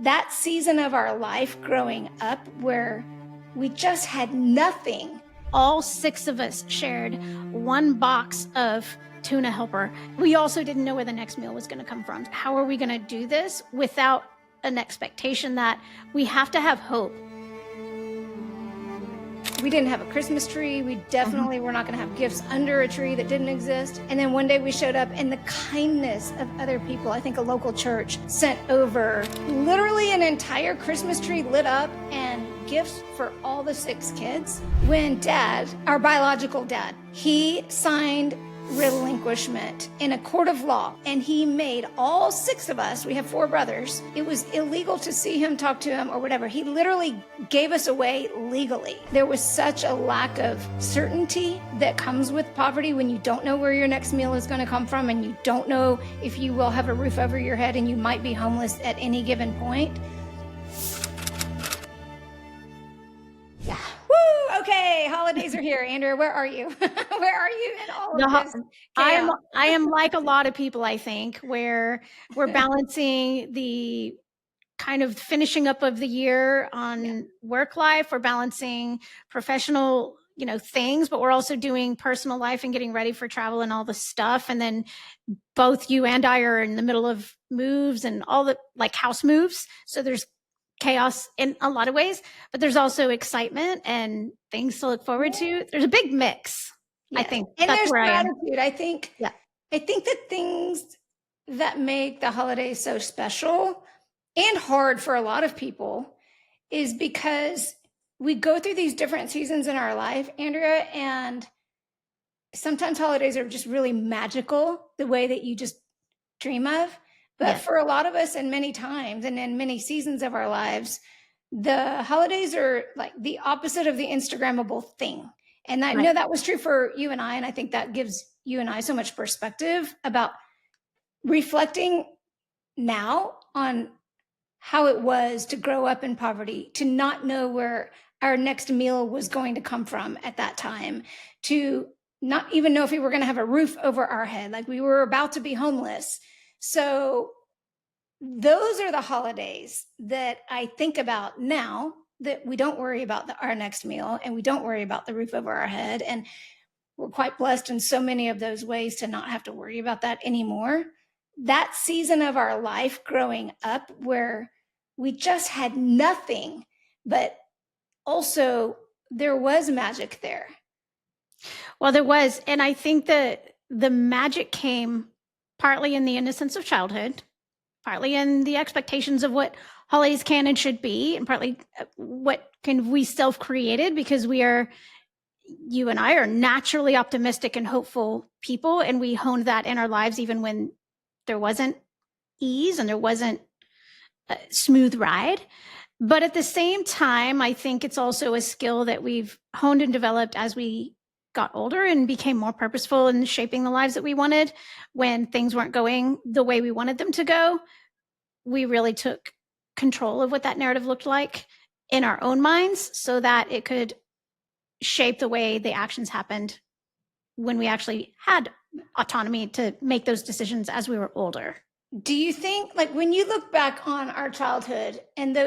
that season of our life growing up where we just had nothing. All 6 of us shared one box of tuna helper. We also didn't know where the next meal was going to come from. How are we going to do this without an expectation that we have to have hope? We didn't have a Christmas tree. We definitely were not going to have gifts under a tree that didn't exist. And then one day we showed up, and the kindness of other people, I think a local church sent over literally an entire Christmas tree lit up and gifts for all the 6 kids. When Dad, our biological dad, he signed relinquishment in a court of law, and he made all 6 of us, we have 4 brothers, it was illegal to see him, talk to him, or whatever. He literally gave us away legally. There was such a lack of certainty that comes with poverty when you don't know where your next meal is going to come from, and you don't know if you will have a roof over your head, and you might be homeless at any given point. Yeah. Woo! Okay, holidays are here. Andrea, where are you? Where are you in all of this chaos? I am like a lot of people, I think, where we're balancing the kind of finishing up of the year on work life. We're balancing professional, things, but we're also doing personal life and getting ready for travel and all the stuff. And then both you and I are in the middle of moves and all the house moves. So there's chaos in a lot of ways, but there's also excitement and things to look forward to. There's a big mix. Yeah. I think and that's there's where gratitude. I think the things that make the holidays so special and hard for a lot of people is because we go through these different seasons in our life, Andrea, and sometimes holidays are just really magical, the way that you just dream of. But for a lot of us, and many times and in many seasons of our lives, the holidays are like the opposite of the Instagrammable thing. And I know that was true for you and I. And I think that gives you and I so much perspective about reflecting now on how it was to grow up in poverty, to not know where our next meal was going to come from at that time, to not even know if we were going to have a roof over our head, like we were about to be homeless. So those are the holidays that I think about now, that we don't worry about our next meal, and we don't worry about the roof over our head. And we're quite blessed in so many of those ways to not have to worry about that anymore. That season of our life growing up where we just had nothing, but also there was magic there. Well, there was. And I think that the magic came partly in the innocence of childhood, partly in the expectations of what holidays can and should be, and partly what can we self-created, because you and I are naturally optimistic and hopeful people, and we honed that in our lives even when there wasn't ease and there wasn't a smooth ride. But at the same time, I think it's also a skill that we've honed and developed as we got older and became more purposeful in shaping the lives that we wanted. When things weren't going the way we wanted them to go, we really took control of what that narrative looked like in our own minds, so that it could shape the way the actions happened when we actually had autonomy to make those decisions as we were older. Do you think, like, when you look back on our childhood and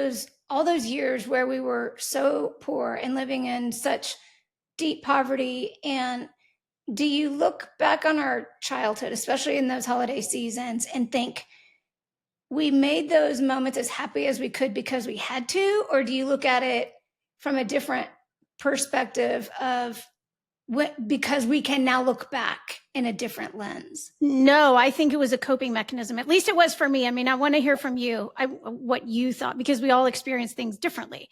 all those years where we were so poor and living in such deep poverty, and do you look back on our childhood, especially in those holiday seasons, and think we made those moments as happy as we could because we had to? Or do you look at it from a different perspective of because we can now look back in a different lens? No, I think it was a coping mechanism. At least it was for me. I mean, I want to hear from you what you thought, because we all experience things differently.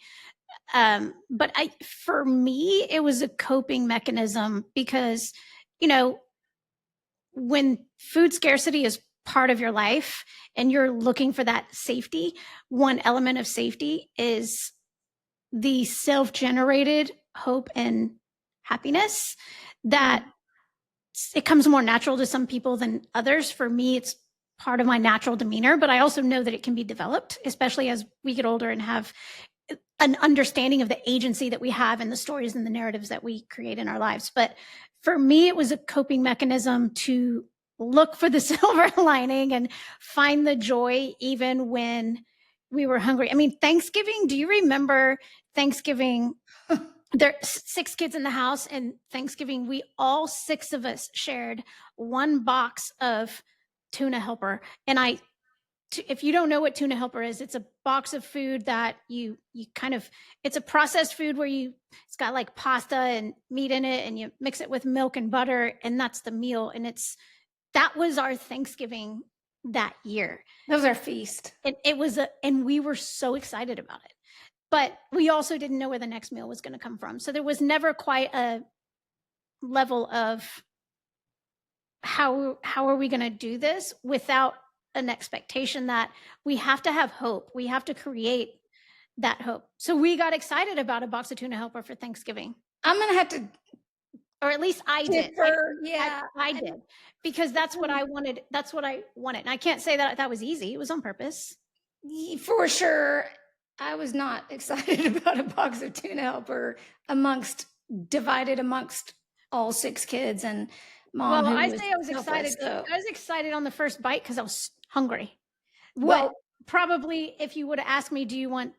But for me, it was a coping mechanism because, when food scarcity is part of your life and you're looking for that safety, one element of safety is the self-generated hope and happiness that it comes more natural to some people than others. For me, it's part of my natural demeanor, but I also know that it can be developed, especially as we get older and have an understanding of the agency that we have in the stories and the narratives that we create in our lives. But for me, it was a coping mechanism to look for the silver lining and find the joy, even when we were hungry. I mean, Thanksgiving, do you remember Thanksgiving? There are 6 kids in the house, and Thanksgiving, we all 6 of us shared one box of tuna helper. And if you don't know what tuna helper is, it's a box of food that you kind of, it's a processed food where it's got like pasta and meat in it, and you mix it with milk and butter, and that's the meal. And that was our Thanksgiving that year. That was our feast. And and we were so excited about it. But we also didn't know where the next meal was going to come from. So there was never quite a level of how are we going to do this without an expectation that we have to have hope. We have to create that hope. So we got excited about a box of tuna helper for Thanksgiving. I'm going to have to, or at least I did. Yeah, I did, because that's what I wanted. That's what I wanted. And I can't say that was easy. It was on purpose. For sure. I was not excited about a box of tuna helper divided amongst all 6 kids and mom. Well, I say I was excited. So. I was excited on the first bite because I was hungry. Well, probably if you would have asked me, do you want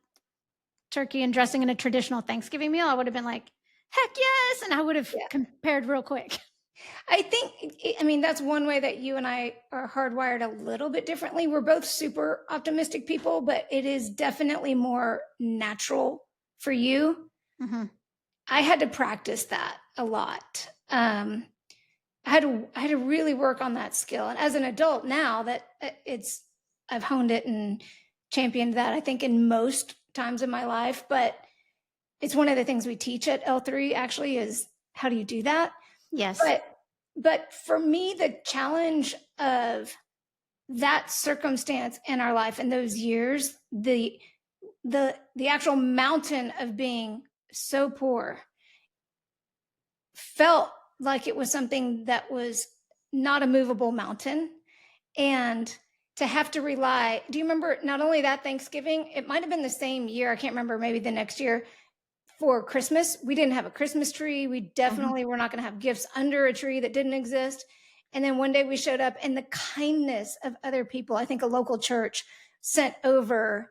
turkey and dressing in a traditional Thanksgiving meal? I would have been like, heck yes. And I would have compared real quick. I think, that's one way that you and I are hardwired a little bit differently. We're both super optimistic people, but it is definitely more natural for you. Mm-hmm. I had to practice that a lot. I had to really work on that skill. And as an adult now that I've honed it and championed that, I think, in most times in my life, but it's one of the things we teach at L3 actually is how do you do that? Yes. But for me, the challenge of that circumstance in our life in those years, the actual mountain of being so poor felt like it was something that was not a movable mountain. And to have to rely, do you remember not only that Thanksgiving, it might have been the same year, I can't remember, maybe the next year, for Christmas, we didn't have a Christmas tree. We definitely were not going to have gifts under a tree that didn't exist. And then one day we showed up, and the kindness of other people, I think a local church sent over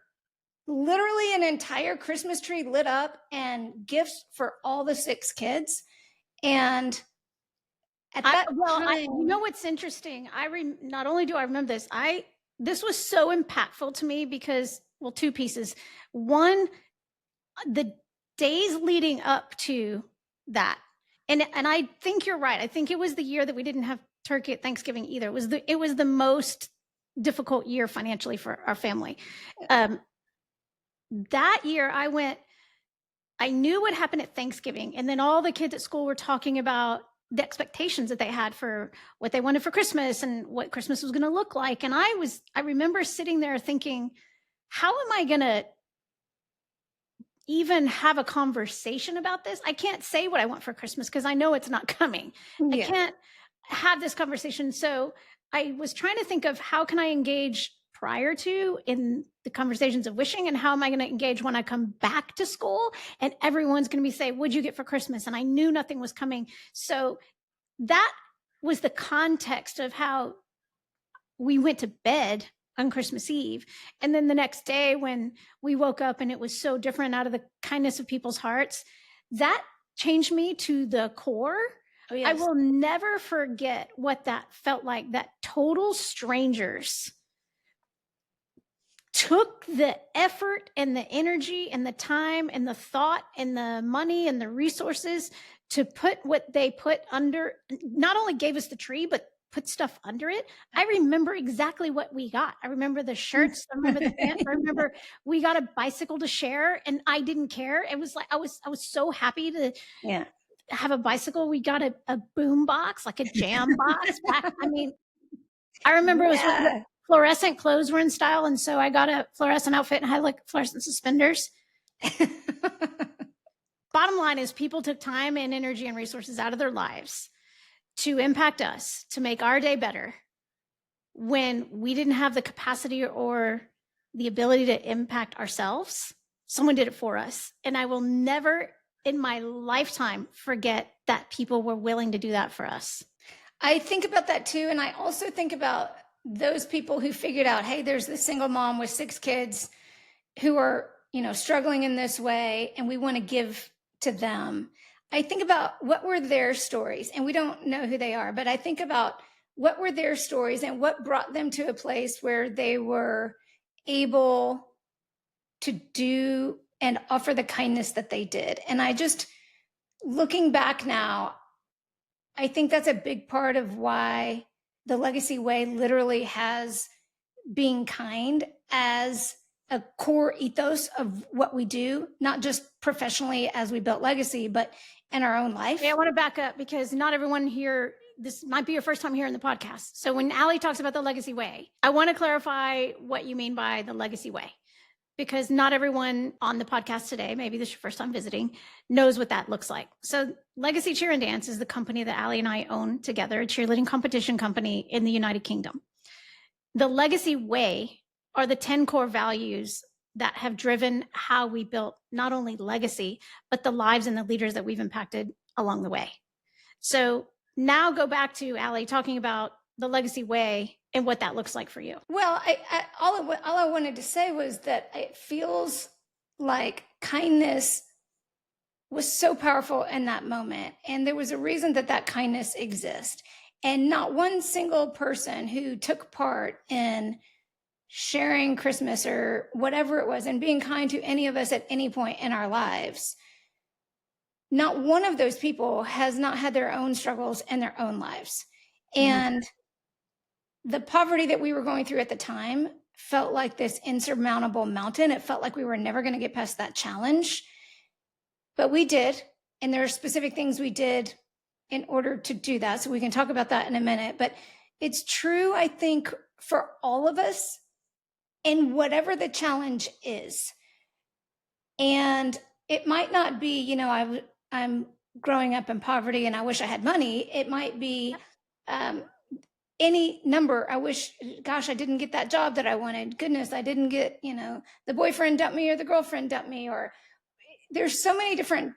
literally an entire Christmas tree lit up and gifts for all the 6 kids. And at that time, you know what's interesting? Not only do I remember this was so impactful to me because, well, 2 pieces. One, the days leading up to that, and I think you're right. I think it was the year that we didn't have turkey at Thanksgiving either. It was the most difficult year financially for our family. That year I knew what happened at Thanksgiving, and then all the kids at school were talking about the expectations that they had for what they wanted for Christmas and what Christmas was going to look like. And I remember sitting there thinking, how am I going to even have a conversation about this? I can't say what I want for Christmas because I know it's not coming. I can't have this conversation. So I was trying to think of how can I engage prior to in the conversations of wishing, and how am I going to engage when I come back to school and everyone's going to be saying, what'd you get for Christmas? And I knew nothing was coming. So that was the context of how we went to bed on Christmas Eve. And then the next day when we woke up and it was so different out of the kindness of people's hearts, that changed me to the core. Oh, yes. I will never forget what that felt like, that total strangers took the effort and the energy and the time and the thought and the money and the resources to put what they put under, not only gave us the tree, but put stuff under it. I remember exactly what we got. I remember the shirts. I remember the pants. I remember we got a bicycle to share, and I didn't care. It was like I was so happy to have a bicycle. We got a boom box, like a jam box. I remember it was when fluorescent clothes were in style, and so I got a fluorescent outfit and had like fluorescent suspenders. Bottom line is, people took time and energy and resources out of their lives to impact us, to make our day better, when we didn't have the capacity or the ability to impact ourselves. Someone did it for us. And I will never in my lifetime forget that people were willing to do that for us. I think about that too. And I also think about those people who figured out, hey, there's this single mom with 6 kids. who are, struggling in this way, and we want to give to them. I think about what were their stories, and we don't know who they are, but I think about what were their stories and what brought them to a place where they were able to do and offer the kindness that they did. And I just, looking back now, I think that's a big part of why the Legacy Way literally has being kind as a core ethos of what we do, not just professionally as we built Legacy, but in our own life. Yeah, I want to back up because not everyone here, this might be your first time hearing the podcast. So when Aly talks about the Legacy Way, I want to clarify what you mean by the Legacy Way, because not everyone on the podcast today, maybe this is your first time visiting, knows what that looks like. So Legacy Cheer and Dance is the company that Aly and I own together, a cheerleading competition company in the United Kingdom. The Legacy Way are the 10 core values that have driven how we built not only Legacy, but the lives and the leaders that we've impacted along the way. So now go back to Aly talking about the Legacy Way and what that looks like for you. Well, all I wanted to say was that it feels like kindness was so powerful in that moment. And there was a reason that that kindness exists. And not one single person who took part in sharing Christmas or whatever it was and being kind to any of us at any point in our lives, not one of those people has not had their own struggles in their own lives. And the poverty that we were going through at the time felt like this insurmountable mountain. It felt like we were never going to get past that challenge, but we did. And there are specific things we did in order to do that. So we can talk about that in a minute, but it's true, I think, for all of us in whatever the challenge is. And it might not be, I'm growing up in poverty and I wish I had money. It might be any number. I wish, gosh, I didn't get that job that I wanted. Goodness, I didn't get, the boyfriend dumped me or the girlfriend dumped me, or there's so many different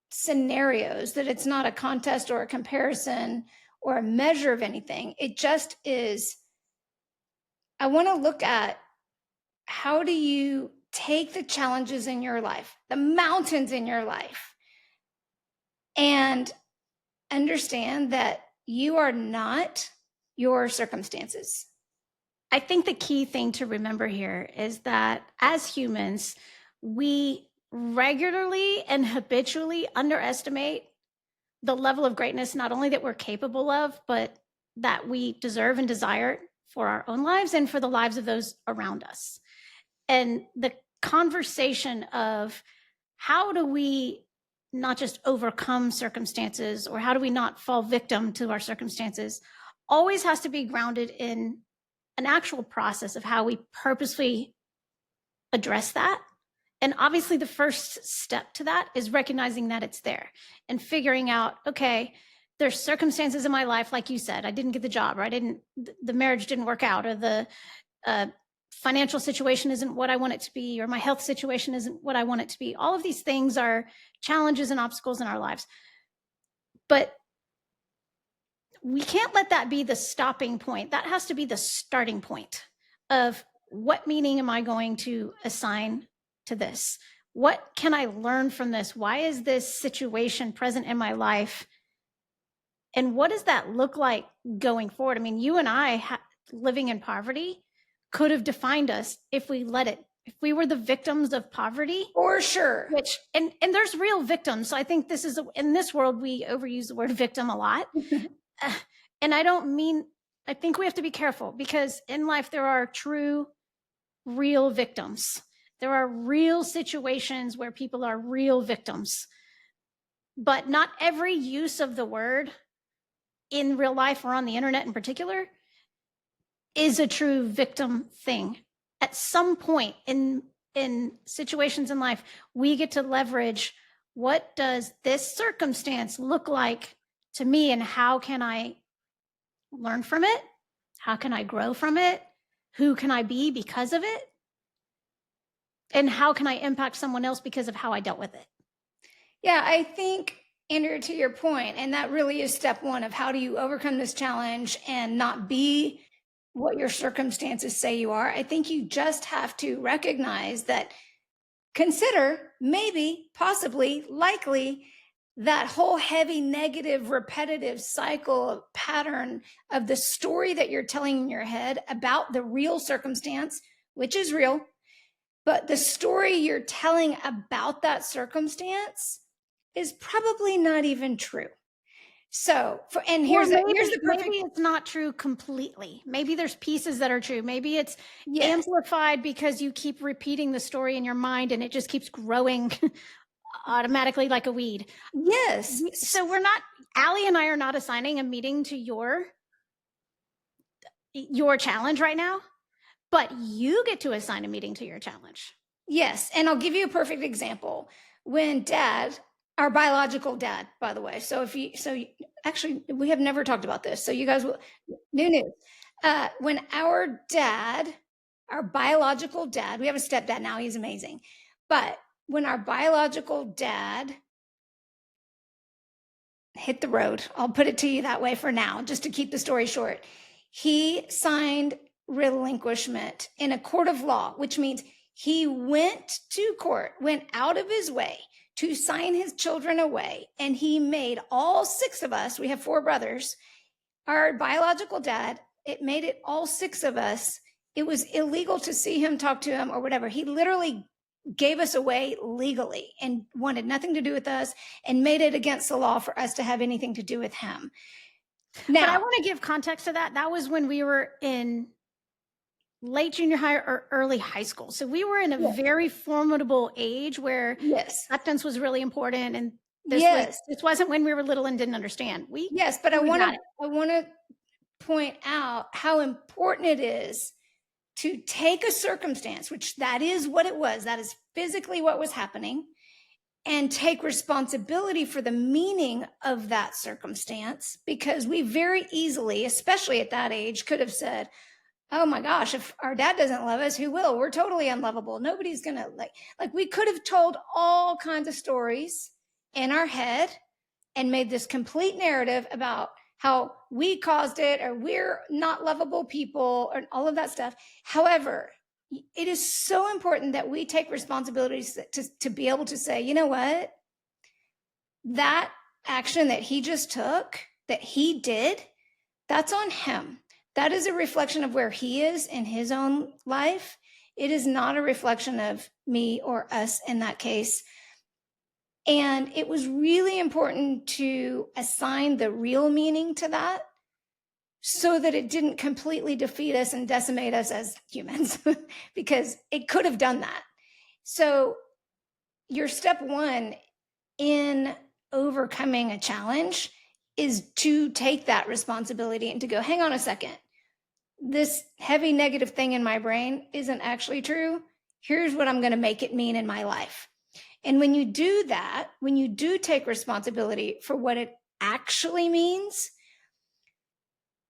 scenarios that it's not a contest or a comparison or a measure of anything. It just is. I want to look at, how do you take the challenges in your life, the mountains in your life, and understand that you are not your circumstances. I think the key thing to remember here is that as humans, we regularly and habitually underestimate the level of greatness, not only that we're capable of, but that we deserve and desire for our own lives and for the lives of those around us. And the conversation of how do we not just overcome circumstances, or how do we not fall victim to our circumstances, always has to be grounded in an actual process of how we purposefully address that. And obviously the first step to that is recognizing that it's there and figuring out, okay, there's circumstances in my life, like you said, I didn't get the job, or the marriage didn't work out, or the financial situation isn't what I want it to be, or my health situation isn't what I want it to be. All of these things are challenges and obstacles in our lives. But we can't let that be the stopping point. That has to be the starting point of, what meaning am I going to assign to this? What can I learn from this? Why is this situation present in my life? And what does that look like going forward? I mean, you and I living in poverty could have defined us if we let it. If we were the victims of poverty, for sure. Which and there's real victims. So I think this is in this world we overuse the word victim a lot, and I think we have to be careful, because in life there are true, real victims. There are real situations where people are real victims, but not every use of the word in real life or on the internet in particular is a true victim thing. At some point in situations in life, we get to leverage, what does this circumstance look like to me, and how can I learn from it? How can I grow from it? Who can I be because of it? And how can I impact someone else because of how I dealt with it? Yeah, I think, Andrea, to your point, and that really is step one of how do you overcome this challenge and not be what your circumstances say you are. I think you just have to recognize that, consider, maybe, possibly, likely, that whole heavy, negative, repetitive cycle pattern of the story that you're telling in your head about the real circumstance, which is real, but the story you're telling about that circumstance is probably not even true. So, here's the perfect. Maybe it's not true completely. Maybe there's pieces that are true. Maybe it's Yes. amplified because you keep repeating the story in your mind and it just keeps growing automatically like a weed. Yes. So we're not, Aly and I are not assigning a meaning to your challenge right now, but you get to assign a meaning to your challenge. Yes. And I'll give you a perfect example. When Dad, our biological dad, by the way. So actually, we have never talked about this. So you guys will, new news. When our dad, our biological dad, we have a stepdad now, he's amazing. But when our biological dad hit the road, I'll put it to you that way for now, just to keep the story short, he signed relinquishment in a court of law, which means he went to court, went out of his way to sign his children away. And he made all 6 of us, we have 4 brothers, our biological dad, it made it all 6 of us. It was illegal to see him, talk to him, or whatever. He literally gave us away legally and wanted nothing to do with us and made it against the law for us to have anything to do with him. Now, but I want to give context to that. That was when we were in late junior high or early high school. So we were in a very formidable age where acceptance was really important. And this wasn't when we were little and didn't understand. But I want to point out how important it is to take a circumstance, which that is what it was, that is physically what was happening, and take responsibility for the meaning of that circumstance, because we very easily, especially at that age, could have said, oh my gosh, if our dad doesn't love us, who will? We're totally unlovable. Nobody's going to like we could have told all kinds of stories in our head and made this complete narrative about how we caused it, or we're not lovable people, or all of that stuff. However, it is so important that we take responsibilities to be able to say, you know what? That action that he just took, that he did, that's on him. That is a reflection of where he is in his own life. It is not a reflection of me or us in that case. And it was really important to assign the real meaning to that so that it didn't completely defeat us and decimate us as humans, because it could have done that. So your step 1 in overcoming a challenge is to take that responsibility and to go, hang on a second. This heavy negative thing in my brain isn't actually true. Here's what I'm going to make it mean in my life. And when you do that, when you do take responsibility for what it actually means,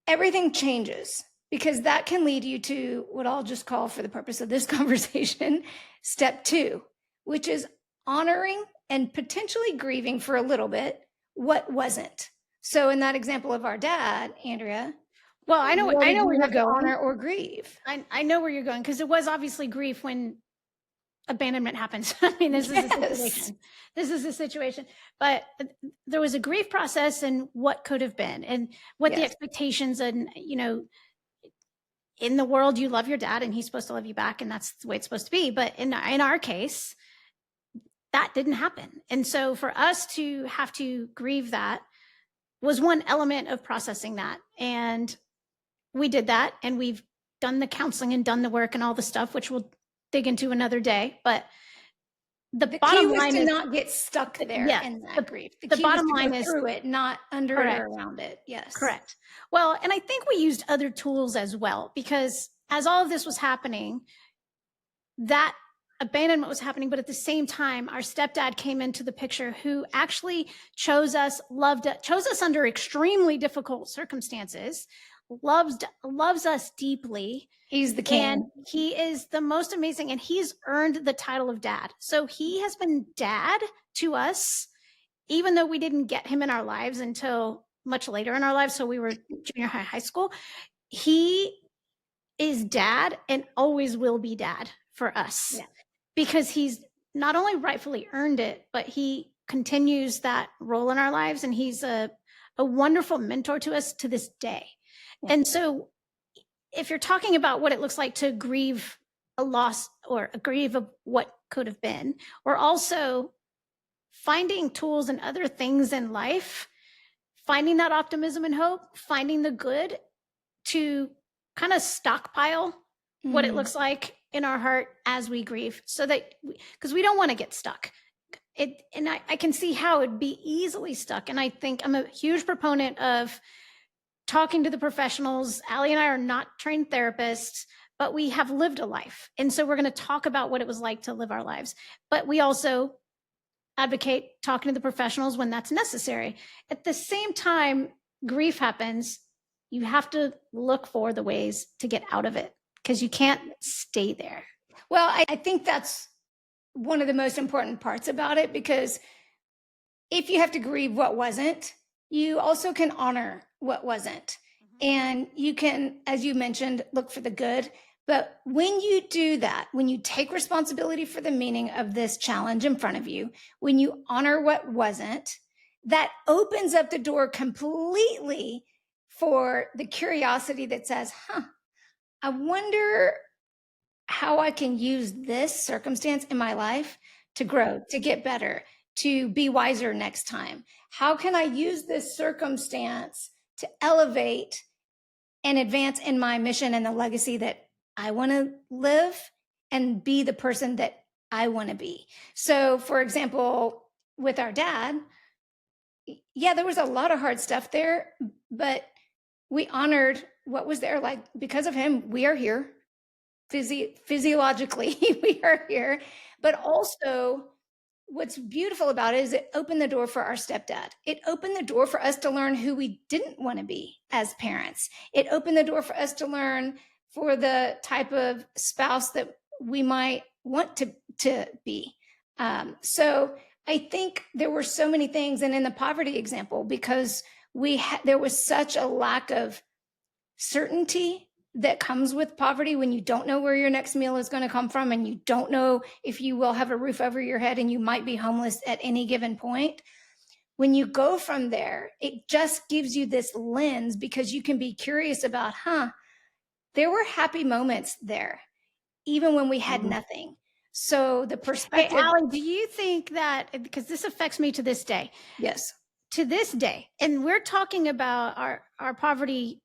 everything changes, because that can lead you to what I'll just call, for the purpose of this conversation, step 2, which is honoring and potentially grieving for a little bit what wasn't. So in that example of our dad, Andrea, well, I know where you're going. Honor or grieve. I know where you're going, because it was obviously grief when abandonment happens. I mean, this is a situation. This is a situation. But there was a grief process and what could have been, and what the expectations, and in the world, you love your dad and he's supposed to love you back, and that's the way it's supposed to be. But in our case, that didn't happen. And so for us to have to grieve that was one element of processing that. And we did that, and we've done the counseling and done the work and all the stuff, which we'll dig into another day. But the bottom line is to not get stuck there in that grief. The bottom line is through it, not under it or around it. Yes. Correct. Well, and I think we used other tools as well, because as all of this was happening, that abandonment was happening, but at the same time, our stepdad came into the picture, who actually chose us under extremely difficult circumstances, loves us deeply. He's the king. And he is the most amazing, and he's earned the title of dad. So he has been dad to us, even though we didn't get him in our lives until much later in our lives. So we were junior high school. He is dad and always will be dad for us, Yeah. because he's not only rightfully earned it, but he continues that role in our lives, and he's a wonderful mentor to us to this day. Yeah. And so if you're talking about what it looks like to grieve a loss or a grieve of what could have been, or also finding tools and other things in life, finding that optimism and hope, finding the good to kind of stockpile what it looks like in our heart as we grieve, so that because we don't want to get stuck. And I can see how it'd be easily stuck. And I think I'm a huge proponent of talking to the professionals. Aly and I are not trained therapists, but we have lived a life. And so we're going to talk about what it was like to live our lives. But we also advocate talking to the professionals when that's necessary. At the same time, grief happens, you have to look for the ways to get out of it, because you can't stay there. Well, I think that's one of the most important parts about it, because if you have to grieve what wasn't, you also can honor what wasn't. And you can, as you mentioned, look for the good. But when you do that, when you take responsibility for the meaning of this challenge in front of you, when you honor what wasn't, that opens up the door completely for the curiosity that says, I wonder how I can use this circumstance in my life to grow, to get better, to be wiser next time. How can I use this circumstance to elevate and advance in my mission and the legacy that I want to live, and be the person that I want to be? So, for example, with our dad, yeah, there was a lot of hard stuff there, but we honored what was there. Like, because of him, we are here. Physiologically, we are here. But also, what's beautiful about it is it opened the door for our stepdad. It opened the door for us to learn who we didn't want to be as parents. It opened the door for us to learn for the type of spouse that we might want to be. So I think there were so many things. And in the poverty example, because there was such a lack of certainty that comes with poverty, when you don't know where your next meal is going to come from, and you don't know if you will have a roof over your head, and you might be homeless at any given point. When you go from there, it just gives you this lens, because you can be curious about, there were happy moments there, even when we had nothing. So the perspective. Hey, Aly, do you think that, because this affects me to this day? Yes. To this day, and we're talking about our poverty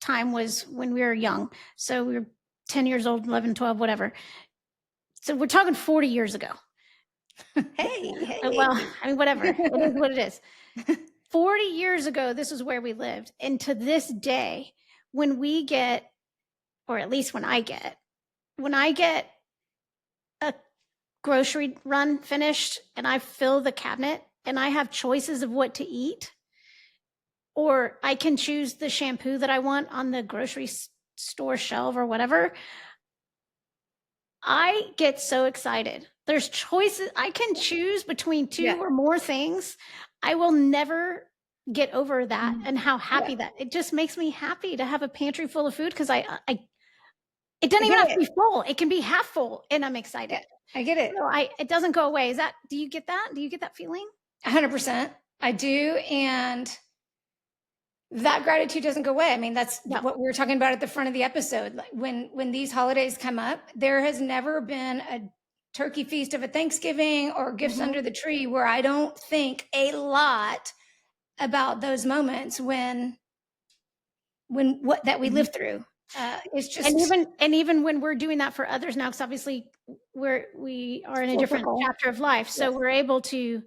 time was when we were young. So we were 10 years old, 11, 12, whatever. So we're talking 40 years ago. Hey. Well, I mean, whatever. It is what it is. 40 years ago, this is where we lived. And to this day, when we get, or at least when I get a grocery run finished and I fill the cabinet and I have choices of what to eat, or I can choose the shampoo that I want on the grocery store shelf or whatever, I get so excited. There's choices. I can choose between two or more things. I will never get over that, and how happy that it just makes me happy to have a pantry full of food, because it doesn't even have to be full. It can be half full, and I'm excited. I get it. So it doesn't go away. Do you get that? Do you get that feeling? 100%. I do. And that gratitude doesn't go away. I mean, that's what we were talking about at the front of the episode. Like, when these holidays come up, there has never been a turkey feast of a Thanksgiving or gifts under the tree where I don't think a lot about those moments when what that we lived through. It's just, and even when we're doing that for others now, because obviously we are in a different chapter of life, so we're able to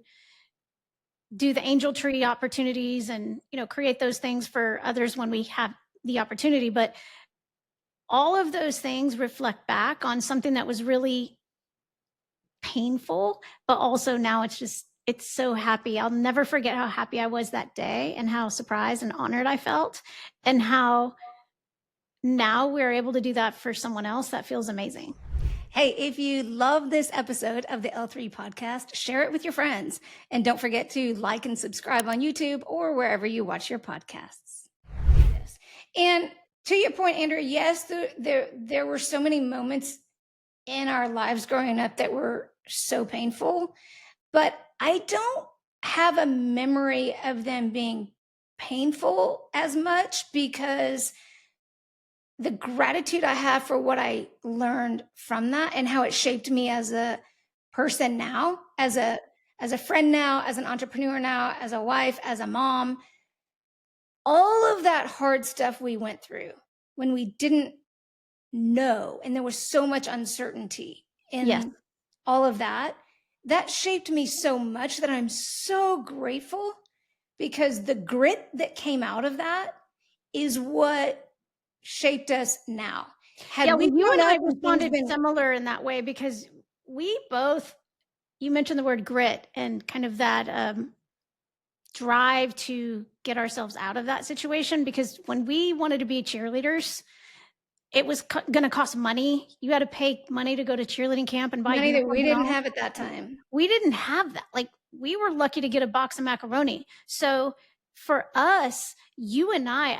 do the angel tree opportunities and create those things for others when we have the opportunity. But all of those things reflect back on something that was really painful, but also now it's so happy. I'll never forget how happy I was that day, and how surprised and honored I felt, and how now we're able to do that for someone else. That feels amazing. Hey, if you love this episode of the L3 podcast, share it with your friends. And don't forget to like and subscribe on YouTube or wherever you watch your podcasts. Yes. And To your point, Andrew, yes, there were so many moments in our lives growing up that were so painful, but I don't have a memory of them being painful as much because the gratitude I have for what I learned from that and how it shaped me as a person now, as a friend now, as an entrepreneur now, as a wife, as a mom, all of that hard stuff we went through when we didn't know and there was so much uncertainty Yes. in all of that, that shaped me so much that I'm so grateful because the grit that came out of that is what shaped us now. Yeah, Had we well, you grown and I up and things responded been similar in that way because we both, you mentioned the word grit and kind of that drive to get ourselves out of that situation. Because when we wanted to be cheerleaders, it was going to cost money. You had to pay money to go to cheerleading camp and buy money that uniforms we and didn't all. have at that time? We didn't have that. Like, we were lucky to get a box of macaroni. So for us, you and I,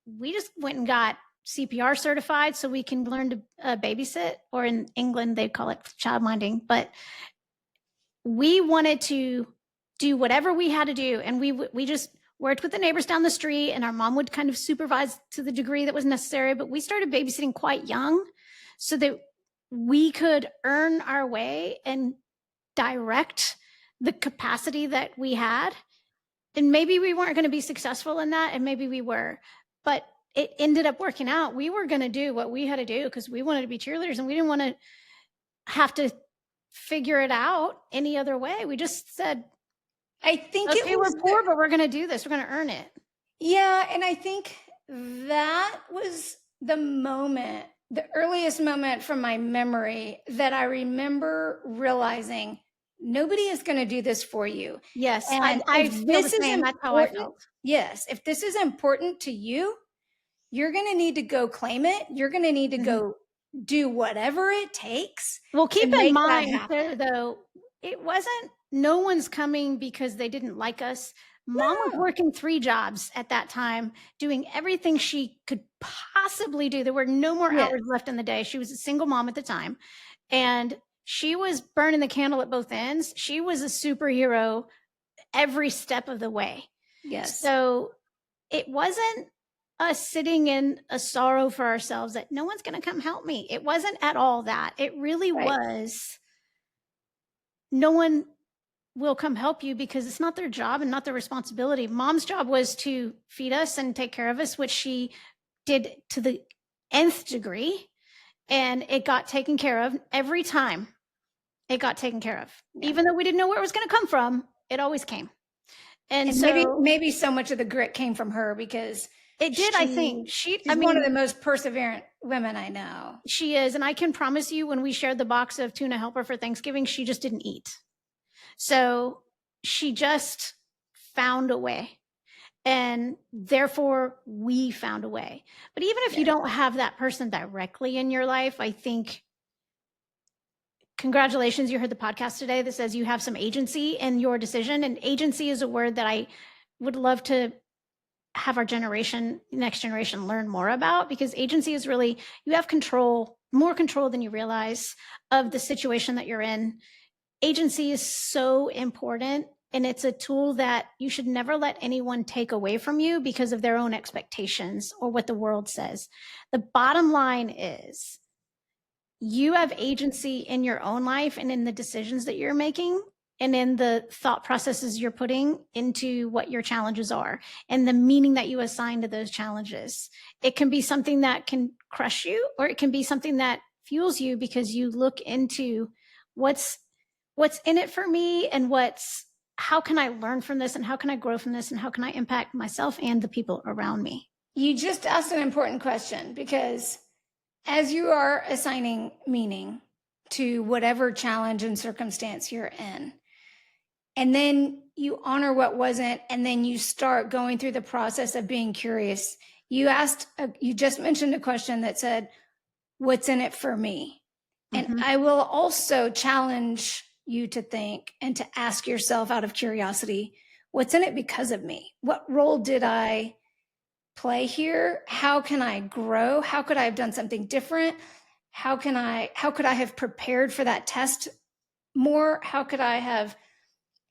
we just went and got CPR certified so we can learn to babysit, or in England, they call it childminding. But we wanted to do whatever we had to do. And we just worked with the neighbors down the street, and our mom would kind of supervise to the degree that was necessary. But we started babysitting quite young so that we could earn our way and direct the capacity that we had. And maybe we weren't going to be successful in that, and maybe we were, but it ended up working out. We were going to do what we had to do because we wanted to be cheerleaders, and we didn't want to have to figure it out any other way. We just said, I think it okay, we're was poor, but we're going to do this. We're going to earn it. yeah, and I think that was the moment, the earliest moment from my memory that I remember realizing nobody is going to do this for you. Yes, And I if feel the this is same. That's how I important, felt. yes, if this is important to you, you're going to need to go claim it. You're going to need to Mhm. go do whatever it takes Well, to keep in make that mind happen. too, though, it wasn't, no one's coming because they didn't like us. Mom was No. working 3 jobs at that time, doing everything she could possibly do. There were no more Yes. hours left in the day. She was a single mom at the time, and she was burning the candle at both ends. She was a superhero every step of the way. Yes. So it wasn't us sitting in a sorrow for ourselves that no one's going to come help me. It wasn't at all that. It really Right. was, no one will come help you because it's not their job and not their responsibility. Mom's job was to feed us and take care of us, which she did to the nth degree. And it got taken care of every time. It got taken care of. Yeah. Even though we didn't know where it was going to come from, it always came. And And so maybe so much of the grit came from her because it did, I think. she's one of the most perseverant women I know. She is. And I can promise you, when we shared the box of tuna helper for Thanksgiving, she just didn't eat. So she just found a way. And therefore, we found a way. But even if you Yes. don't have that person directly in your life, I think, congratulations, you heard the podcast today that says you have some agency in your decision. And agency is a word that I would love to have our next generation learn more about, because agency is really, you have control, more control than you realize of the situation that you're in. Agency is so important, and it's a tool that you should never let anyone take away from you because of their own expectations or what the world says. The bottom line is you have agency in your own life and in the decisions that you're making and in the thought processes you're putting into what your challenges are and the meaning that you assign to those challenges. It can be something that can crush you, or it can be something that fuels you because you look into what's in it for me, and how can I learn from this, and how can I grow from this, and how can I impact myself and the people around me. You just asked an important question because as you are assigning meaning to whatever challenge and circumstance you're in, and then you honor what wasn't, and then you start going through the process of being curious. You just mentioned a question that said, what's in it for me? And Mhm. I will also challenge you to think and to ask yourself out of curiosity, what's in it because of me? What role did I play here? How can I grow? How could I have done something different? How could I have prepared for that test more? How could I have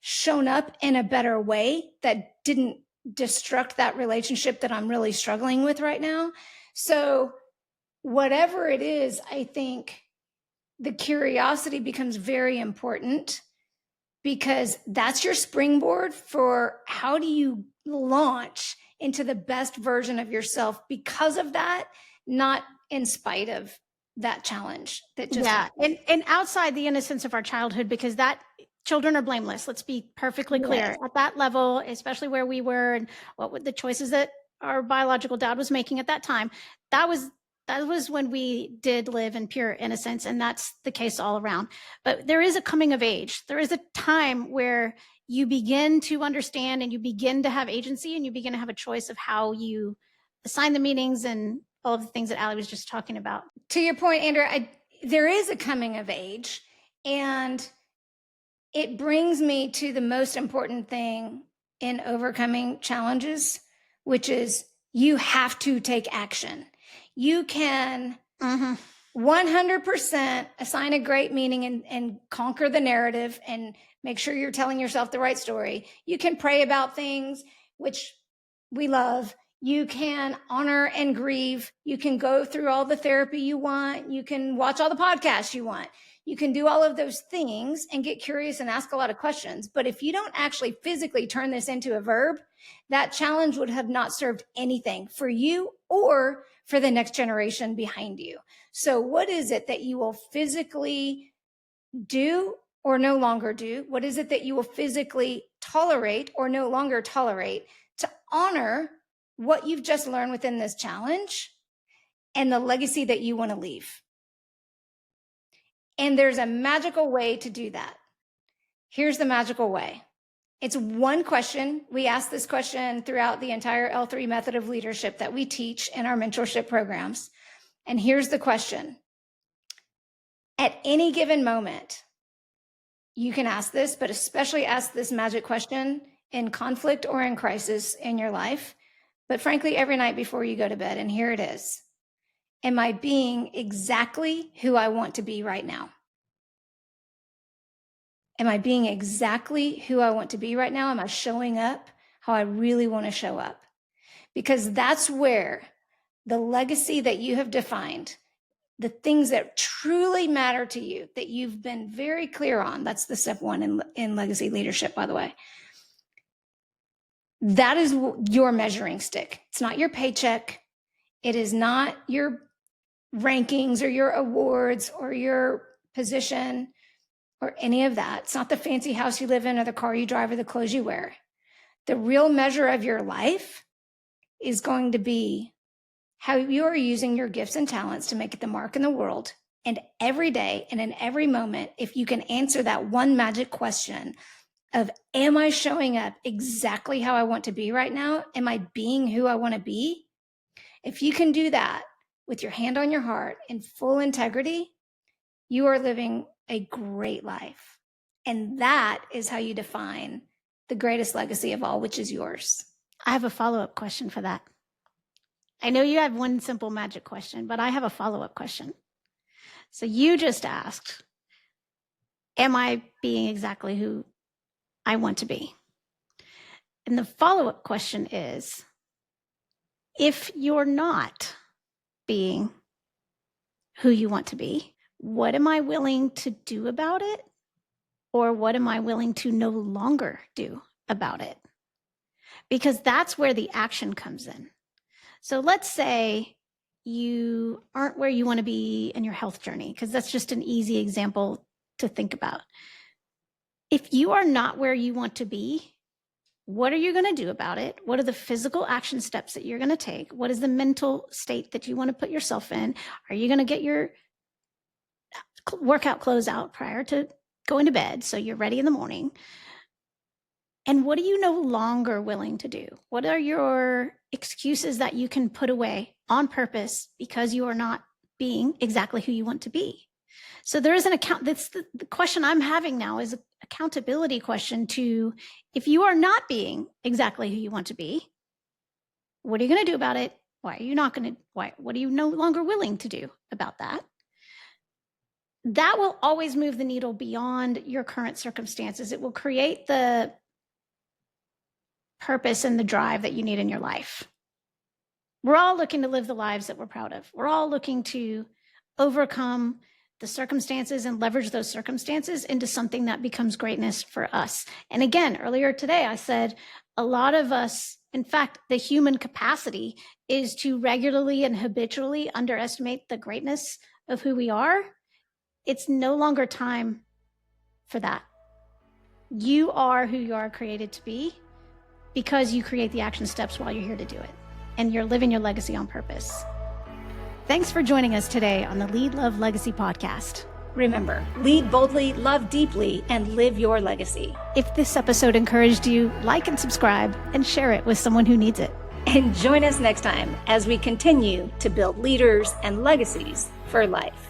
shown up in a better way that didn't destruct that relationship that I'm really struggling with right now? So whatever it is, I think the curiosity becomes very important, because that's your springboard for how do you launch into the best version of yourself because of that, not in spite of that challenge that just happened. And outside the innocence of our childhood, because that children are blameless. Let's be perfectly clear. Yes. At that level, especially where we were and what were the choices that our biological dad was making at that time, that was when we did live in pure innocence, and that's the case all around. But there is a coming of age. There is a time where you begin to understand and you begin to have agency and you begin to have a choice of how you assign the meanings and all of the things that Aly was just talking about. To your point, Andrea, there is a coming of age, and it brings me to the most important thing in overcoming challenges, which is you have to take action. You can 100% assign a great meaning and conquer the narrative and make sure you're telling yourself the right story. You can pray about things, which we love. You can honor and grieve. You can go through all the therapy you want. You can watch all the podcasts you want. You can do all of those things and get curious and ask a lot of questions. But if you don't actually physically turn this into a verb, that challenge would have not served anything for you or for the next generation behind you. So what is it that you will physically do or no longer do? What is it that you will physically tolerate or no longer tolerate to honor what you've just learned within this challenge and the legacy that you want to leave? And there's a magical way to do that. Here's the magical way. It's one question. We ask this question throughout the entire L3 method of leadership that we teach in our mentorship programs. And here's the question. At any given moment, you can ask this, but especially ask this magic question in conflict or in crisis in your life. But frankly, every night before you go to bed, and here it is. Am I being exactly who I want to be right now? Am I being exactly who I want to be right now? Am I showing up how I really want to show up? Because that's where the legacy that you have defined, the things that truly matter to you, that you've been very clear on, that's the step one in legacy leadership, by the way. That is your measuring stick. It's not your paycheck. It is not your rankings or your awards or your position or any of that. It's not the fancy house you live in or the car you drive or the clothes you wear. The real measure of your life is going to be how you are using your gifts and talents to make the mark in the world. And every day and in every moment, if you can answer that one magic question of, am I showing up exactly how I want to be right now? Am I being who I want to be? If you can do that with your hand on your heart in full integrity, you are living a great life. And that is how you define the greatest legacy of all, which is yours. I have a follow-up question for that. I know you have one simple magic question, but I have a follow-up question. So you just asked, am I being exactly who I want to be? And the follow-up question is, if you're not being who you want to be, what am I willing to do about it? Or what am I willing to no longer do about it? Because that's where the action comes in. So let's say you aren't where you want to be in your health journey, because that's just an easy example to think about. If you are not where you want to be, what are you going to do about it? What are the physical action steps that you're going to take? What is the mental state that you want to put yourself in? Are you going to get your workout clothes out prior to going to bed so you're ready in the morning? And what are you no longer willing to do? What are your excuses that you can put away on purpose because you are not being exactly who you want to be? So there is an account. That's the question I'm having now is an accountability question to, if you are not being exactly who you want to be, What are you going to do about it? Why are you not going to? What are you no longer willing to do about that? That will always move the needle beyond your current circumstances. It will create the purpose and the drive that you need in your life. We're all looking to live the lives that we're proud of. We're all looking to overcome the circumstances and leverage those circumstances into something that becomes greatness for us. And again, earlier today, I said a lot of us, in fact, the human capacity is to regularly and habitually underestimate the greatness of who we are. It's no longer time for that. You are who you are created to be because you create the action steps while you're here to do it. And you're living your legacy on purpose. Thanks for joining us today on the Lead, Love, Legacy podcast. Remember, lead boldly, love deeply, and live your legacy. If this episode encouraged you, like and subscribe and share it with someone who needs it. And join us next time as we continue to build leaders and legacies for life.